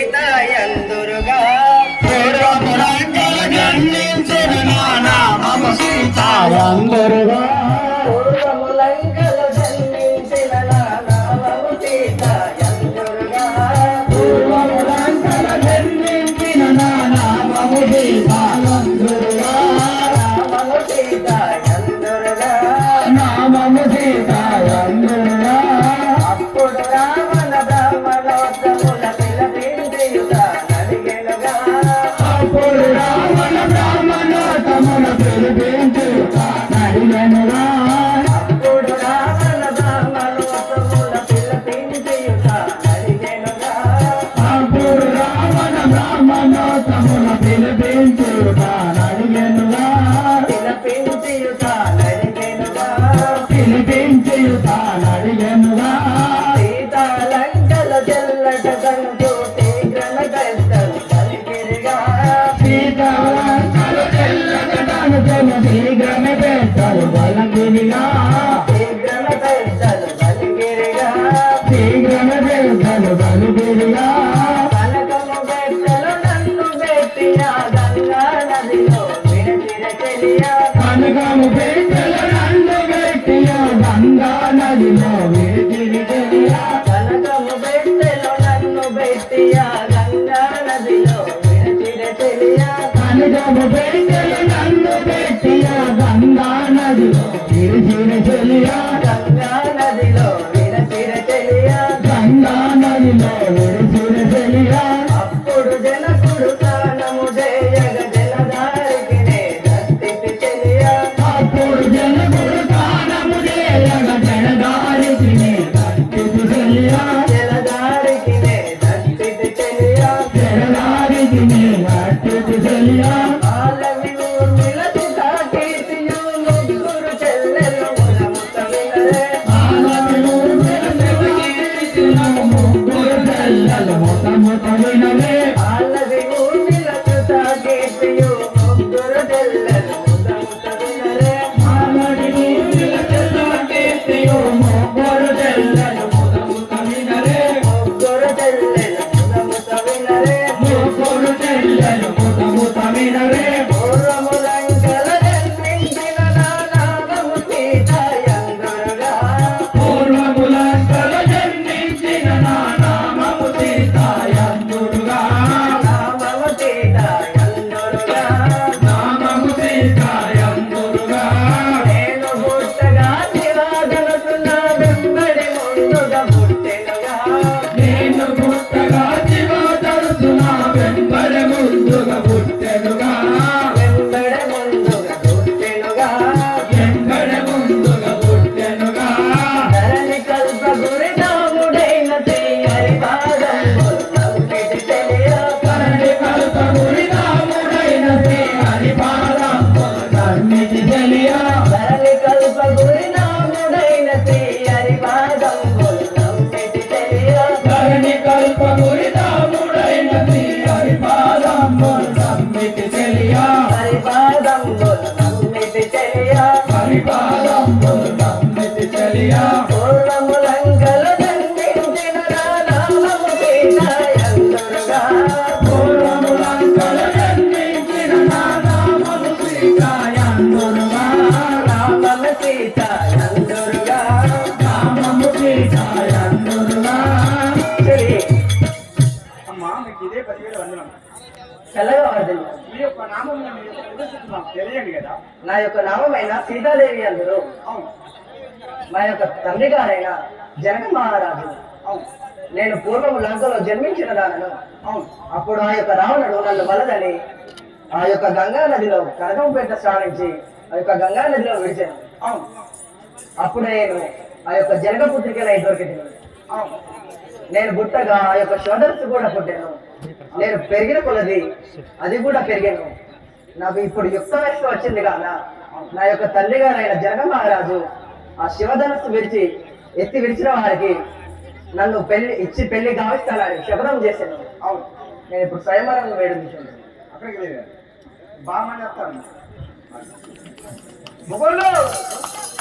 సీతాయందురుగా పూర్వములంకల జన్మించిన నామము సీతాయందురుగా పూర్వములంకల జన్మించిన నామము సీతాయందురుగా పూర్వములంకల జన్మించిన నామము సీతాయందురుగా నామము సీతాయందురుగా నామము సీతాయందురుగా అప్పుడు రావణ బ్రాహ్మణోత్తముల పిలపించియుగా నడిగెనుగా అప్పుడు రావణ బ్రాహ్మణోత్తముల పిలిపించియుగా నడిగెనుగా అప్పుడు రావణ బ్రాహ్మణోత్తముల పిలిపించియుగా నడిగెనుగా అప్పుడు రావణ బ్రాహ్మణోత్తముల పిలిపించియుగా నడిగెనుగా పిలిపించియుగా నడిగెనుగా పిలిపించియుగా నడిగెనుగా సీతాలంకల జల్లట కనుకోటి గ్రనగడ్డలు పలికిరిగా సీతాలంకల జల్లట కనుకోటి గ్రనగడ్డలు పలికిరిగా గ్రనగడ్డలు పలికిరిగా గ్రనగడ్డలు పలికిరిగా కనకము గడ్డలు నన్ను పెట్టియా గంగా నదిలో విడచిర చెలియా కనకము గడ్డలు నన్ను పెట్టియా గంగా నదిలో విడచిర చెలియా కనకము గడ్డలు నన్ను పెట్టియా గంగా నదిలో విడచిర చెలియా కనకము గడ్డలు నన్ను పెట్టియా గంగా నదిలో విడచిర చెలియా గంగా నదిలో విడచిర చెలియా గంగా నదిలో విడచిర చెలియా అప్పుడు జనకుడు స్నానము చేయగ జలధారికి నే దత్తితి చెలియా అప్పుడు జనకుడు స్నానము చేయగ జలధారికి నే దత్తితి చెలియా జలధారికి నే దత్తితి చెలియా జలధారికి నే దత్తితి చెలియా ఆలవి ఊర్మిళచి సాకీర్తియు ముగ్గురు చెల్లెలు ములముత వినరే ఆలవి ఊర్మిళచి సాకీర్తియు ముగ్గురు చెల్లెలు ములముత వినరే ఆలవి ఊర్మిళచి సాకీర్తియు ముగ్గురు చెల్లెలు ములముత వినరే ఆలవి ఊర్మిళచి సాకీర్తియు ముగ్గురు చెల్లెలు ములముత వినరే ముగ్గురు చెల్లెలు ములముత వినరే ముగ్గురు చెల్లెలు ములముత వినరే పూర్వములంకల జన్మించిన నామము సీతాయందురుగా పూర్వములంకల జన్మించిన నామము సీతాయందురుగా నామము సీతాయందురుగా నామము సీతాయందురుగా నేను పుట్టగా శివాగనుతున్న వెంబడి ముందుగా పుట్టెనుగా నేను పుట్టగా శివాగనుతున్న వెంబడి ముందుగా పుట్టెనుగా వెంబడి ముందుగా పుట్టెనుగా వెంబడి ముందుగా పుట్టెనుగా ధరణి కల్ప గురి నాముడైన శ్రీహరి పాదంబులు నమ్మితి తెలియా ధరణి కల్ప గురి నాముడైన శ్రీహరి పాదంబులు నమ్మితి తెలియా ధరణి కల్ప గురి నాముడైన శ్రీహరి పాదంబులు నమ్మితి తెలియా ధరణి కల్ప గురి నాముడైన శ్రీహరి పాదంబులు నమ్మితి తెలియా హరి పాదంబులు నమ్మితి తెలియా హరి పాదంబులు నమ్మితి తెలియా పూర్వములంకల జన్మించిన నామము సీతాయందురుగా పూర్వములంకల జన్మించిన నామము సీతాయందురుగా నామము సీతాయందురుగా నామము సీతాయందురుగా అమ్మా మీకు ఇదే 10,000 వందనం. చల్లగా వర్ధిల్లు. మీ యొక్క నామం నేను ఎదుగుతున్నాం తెలియండి కదా. నా యొక్క నామమైన సీతాదేవి అందరూ అవును మా యొక్క తండ్రి గారైన జనక మహారాజు అవును నేను పూర్వము లంకలో జన్మించిన దానను అవును అప్పుడు ఆ యొక్క రావణుడు నన్ను వలదని ఆ యొక్క గంగా నదిలో కనకంపేట సాధించి ఆ యొక్క గంగా నదిలో విడిచాను. అవును అప్పుడు నేను ఆ యొక్క జనకపుత్రికలై దొరికింది. అవును నేను పుట్టగా ఆ యొక్క సోదరుడు కూడా పుట్టాను. నేను పెరిగిన కొలది అది కూడా పెరిగాను. నాకు ఇప్పుడు యుక్త వయసు వచ్చింది కాదా నా యొక్క తండ్రి గారైన జనక మహారాజు ఆ శివధనస్సు ఎత్తి విడిచిన వారికి నన్ను పెళ్లి గావిస్తానని శపథం చేశాను. అవును నేను ఇప్పుడు స్వయంవరం వేడుకుంటున్నాను. అక్కడికి లేదు బాగా చెప్తాను మొగోళ్ళు